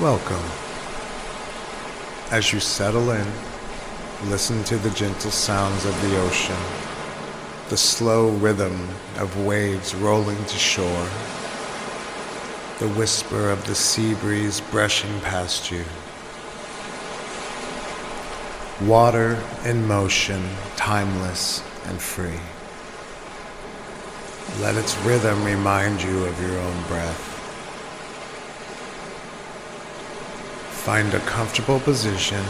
Welcome. As you settle in, listen to the gentle sounds of the ocean, the slow rhythm of waves rolling to shore, the whisper of the sea breeze brushing past you. Water in motion, timeless and free. Let its rhythm remind you of your own breath. Find a comfortable position,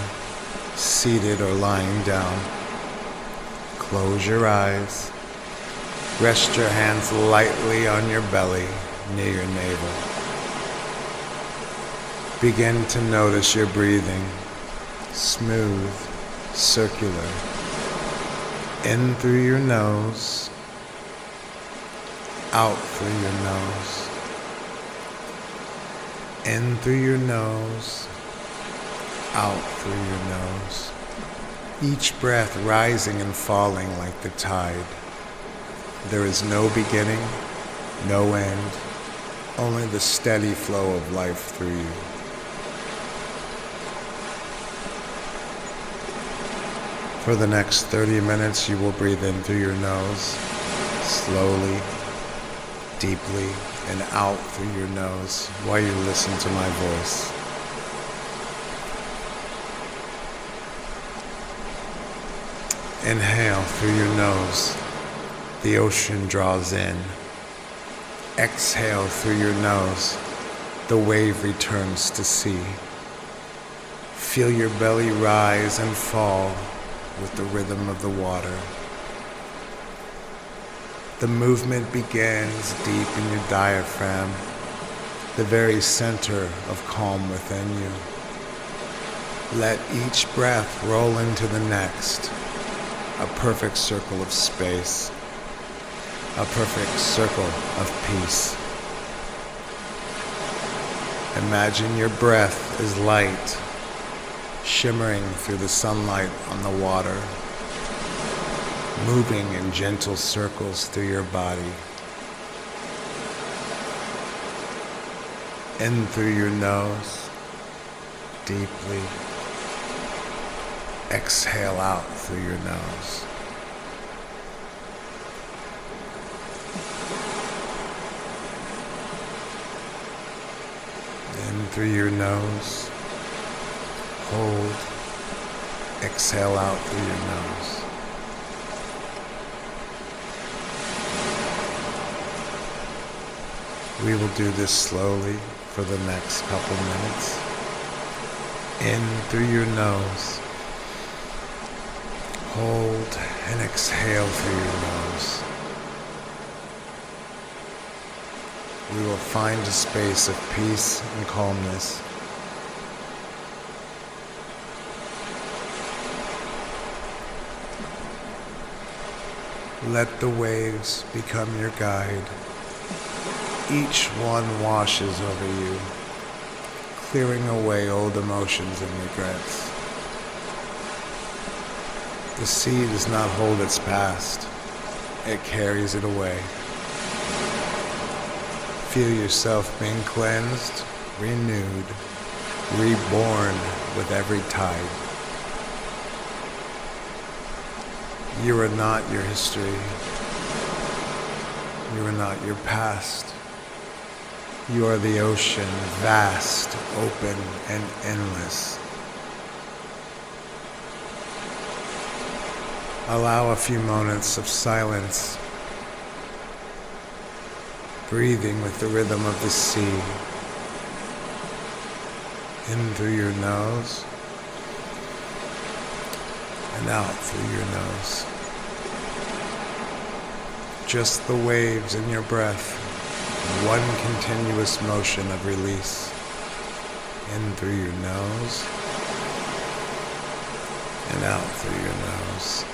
seated or lying down. Close your eyes. Rest your hands lightly on your belly near your navel. Begin to notice your breathing, smooth, circular. In through your nose, out through your nose. In through your nose, out through your nose. Each breath rising and falling like the tide. There is no beginning, no end, only the steady flow of life through you. For the next 30 minutes, you will breathe in through your nose, slowly, deeply, and out through your nose while you listen to my voice. Inhale through your nose. The ocean draws in. Exhale through your nose. The wave returns to sea. Feel your belly rise and fall with the rhythm of the water. The movement begins deep in your diaphragm, the very center of calm within you. Let each breath roll into the next, a perfect circle of space, a perfect circle of peace. Imagine your breath is light, shimmering through the sunlight on the water, moving in gentle circles through your body. In through your nose, deeply. Exhale out through your nose. In through your nose, hold. Exhale out through your nose. We will do this slowly for the next couple minutes. In through your nose. Hold and exhale through your nose. We will find a space of peace and calmness. Let the waves become your guide. Each one washes over you, clearing away old emotions and regrets. The sea does not hold its past, it carries it away. Feel yourself being cleansed, renewed, reborn with every tide. You are not your history. You are not your past. You are the ocean, vast, open, and endless. Allow a few moments of silence, breathing with the rhythm of the sea. In through your nose, and out through your nose. Just the waves in your breath, one continuous motion of release. In through your nose, and out through your nose.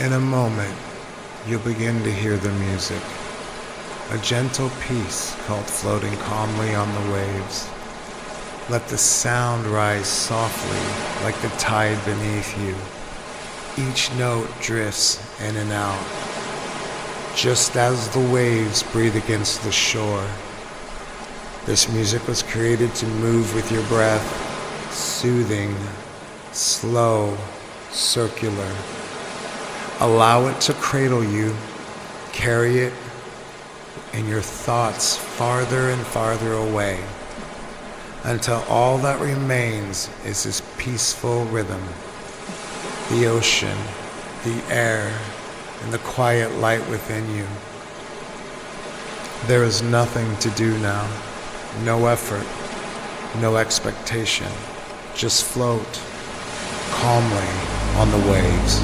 In a moment, you'll begin to hear the music, a gentle piece called floating calmly on the waves. Let the sound rise softly like the tide beneath you. Each note drifts in and out, just as the waves breathe against the shore. This music was created to move with your breath, soothing, slow, circular. Allow it to cradle you, carry it and your thoughts farther and farther away, until all that remains is this peaceful rhythm. The ocean, the air, and the quiet light within you. There is nothing to do now, no effort, no expectation. Just float calmly on the waves.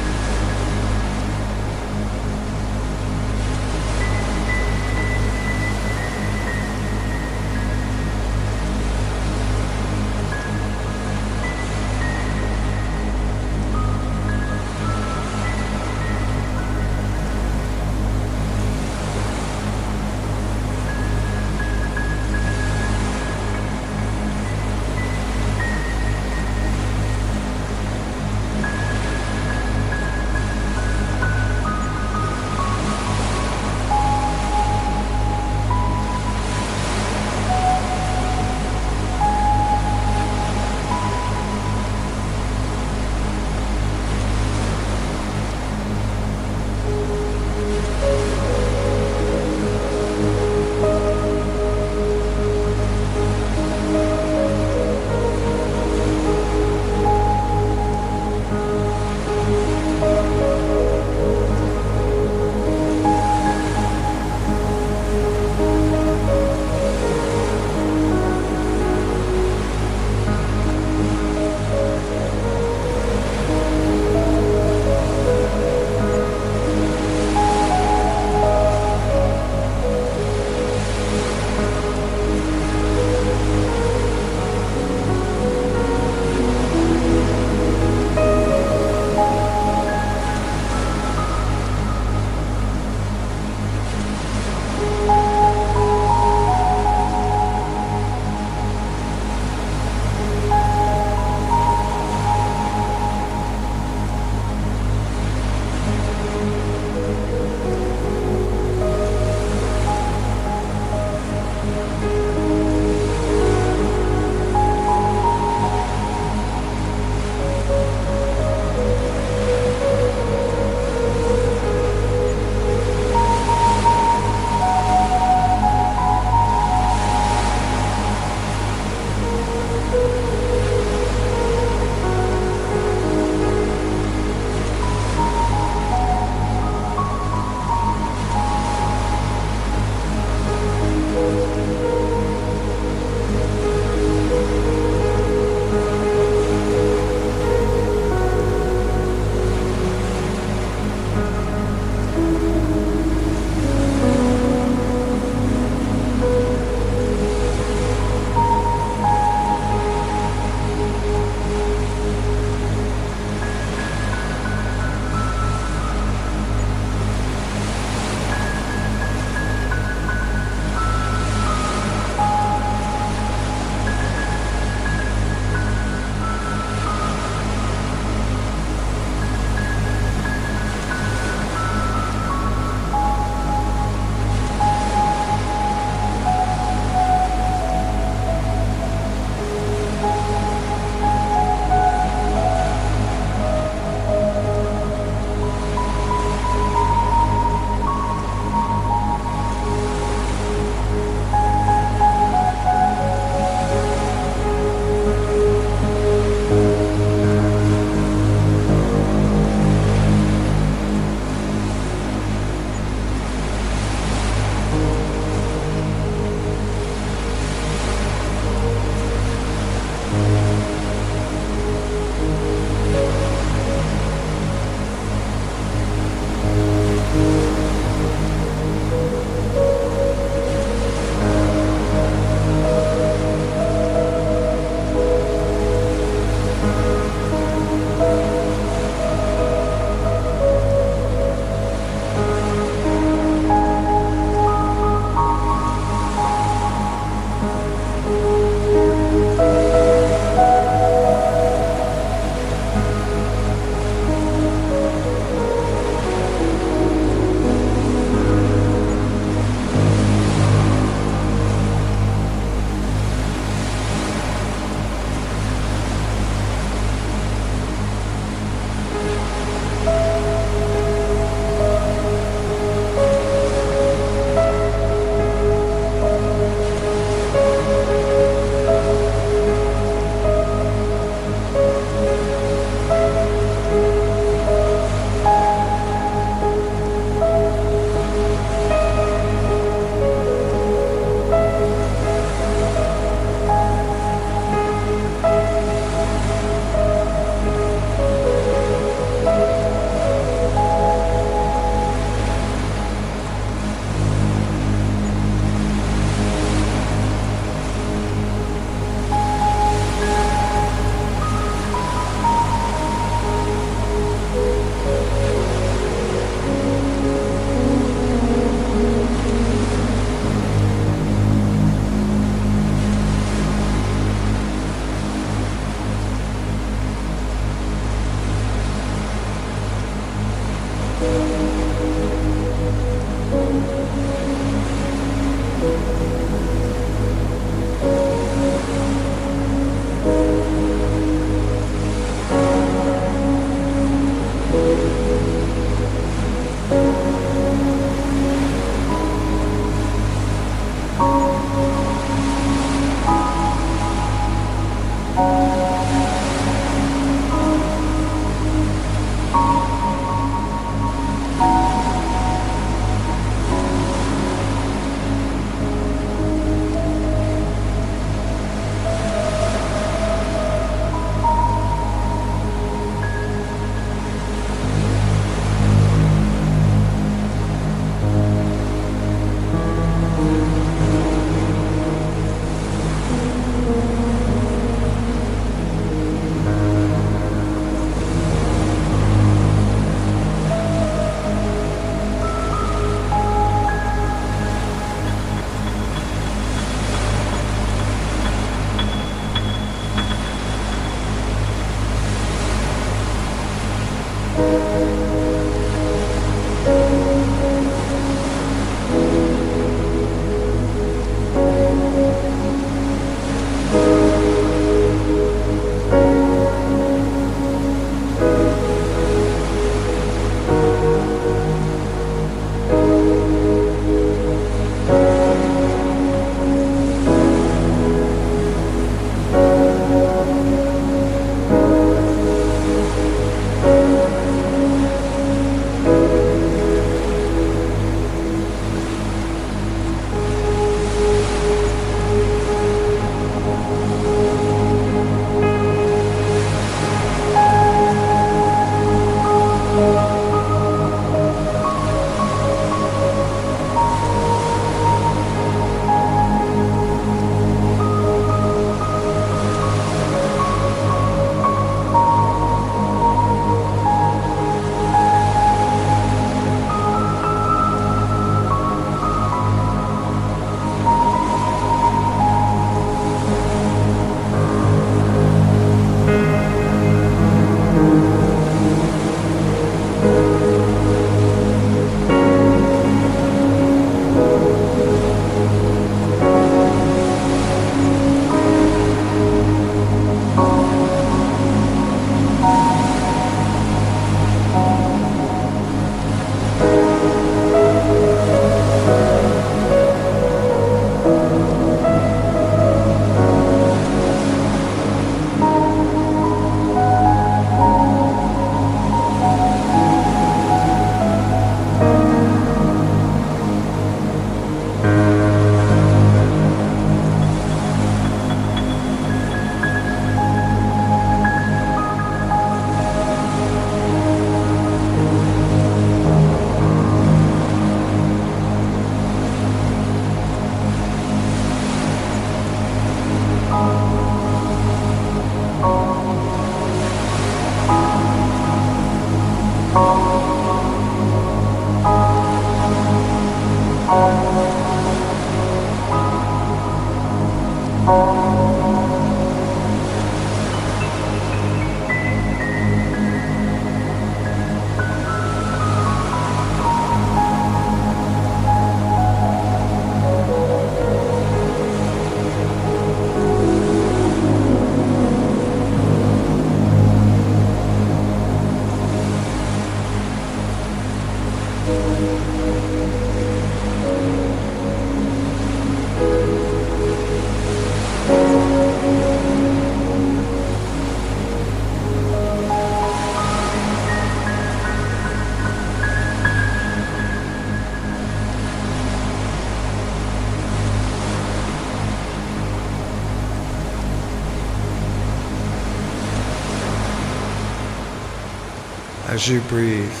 As you breathe,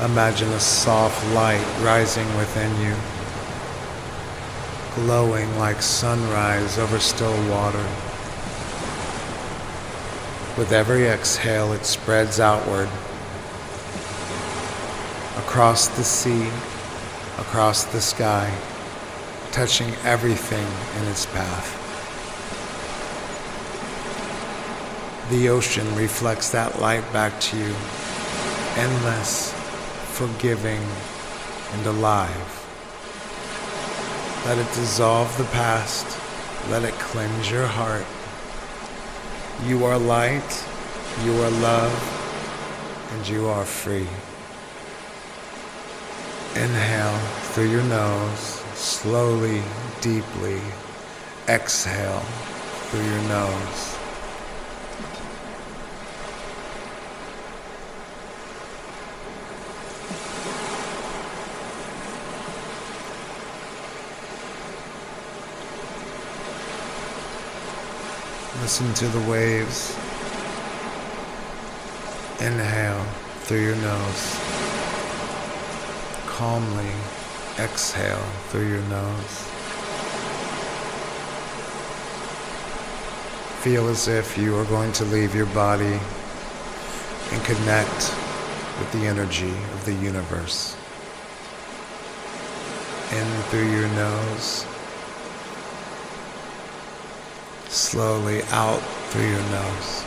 imagine a soft light rising within you, glowing like sunrise over still water. With every exhale, it spreads outward, across the sea, across the sky, touching everything in its path. The ocean reflects that light back to you, endless, forgiving, and alive. Let it dissolve the past. Let it cleanse your heart. You are light, you are love, and you are free. Inhale through your nose, slowly, deeply. Exhale through your nose. Listen to the waves. Inhale through your nose. Calmly exhale through your nose. Feel as if you are going to leave your body and connect with the energy of the universe. In through your nose. Slowly out through your nose.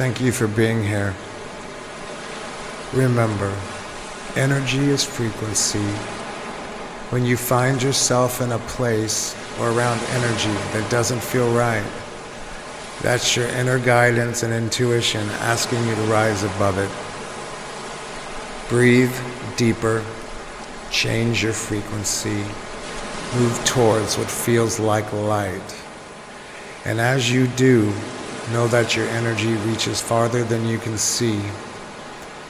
Thank you for being here. Remember, energy is frequency. When you find yourself in a place or around energy that doesn't feel right, that's your inner guidance and intuition asking you to rise above it. Breathe deeper, change your frequency, move towards what feels like light. And as you do, know that your energy reaches farther than you can see.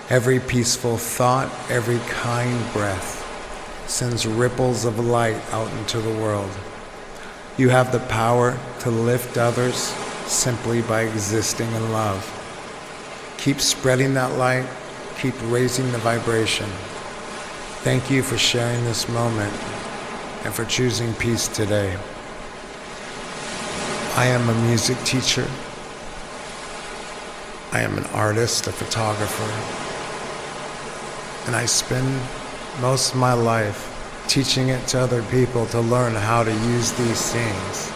Every peaceful thought, every kind breath sends ripples of light out into the world. You have the power to lift others simply by existing in love. Keep spreading that light, keep raising the vibration. Thank you for sharing this moment and for choosing peace today. I am a music teacher. I am an artist, a photographer, and I spend most of my life teaching it to other people to learn how to use these things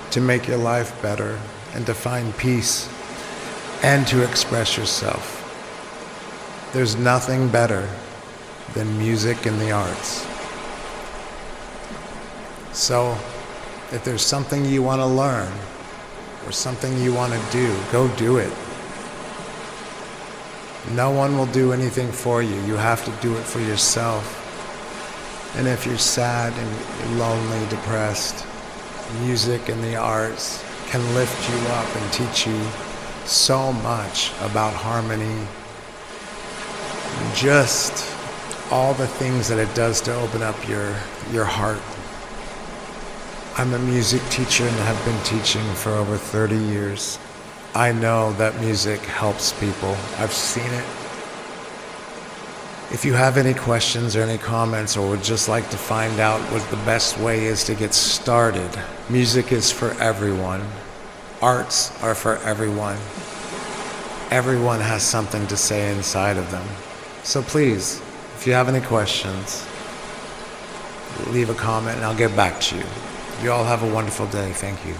to make your life better and to find peace and to express yourself. There's nothing better than music and the arts. So, if there's something you want to learn or something you want to do, go do it. No one will do anything for you. You have to do it for yourself. And if you're sad and you're lonely, depressed, music and the arts can lift you up and teach you so much about harmony, just all the things that it does to open up your heart. I'm a music teacher and have been teaching for over 30 years. I know that music helps people. I've seen it. If you have any questions or any comments or would just like to find out what the best way is to get started, music is for everyone. Arts are for everyone. Everyone has something to say inside of them. So please, if you have any questions, leave a comment and I'll get back to you. You all have a wonderful day. Thank you.